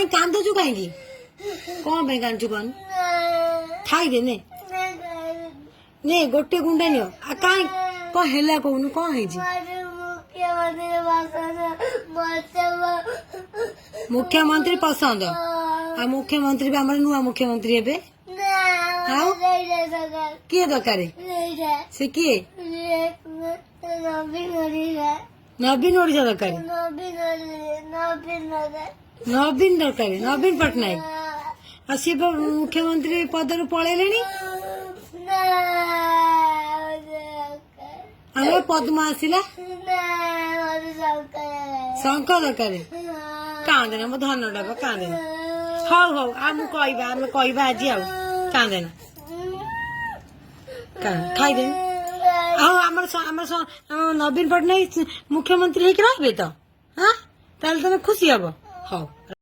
कहीं कांदुचु कहीं कौन पे कांदुचु कौन खाई दे ने गोटे गुंडा नियो आ कहीं कौन हेला कहूनु कौन है जी मुख्यमंत्री पसंद आ मुख्यमंत्री भी आमर नुआ मुख्यमंत्री एबे किए दरकार से किए नवीन ओडिशा दरकार नवीन दरकार नवीन पटनायक आ सी मुख्यमंत्री पदर पलैले आम पद्मा आसला शंकर दरकार कांदेना मो धन डब कांदेना हौ हौ आम कहवा आज कांदेना खाईदे हाँ आम नवीन पटनायक मुख्यमंत्री रही तो हाँ तुम खुशी हम हौ।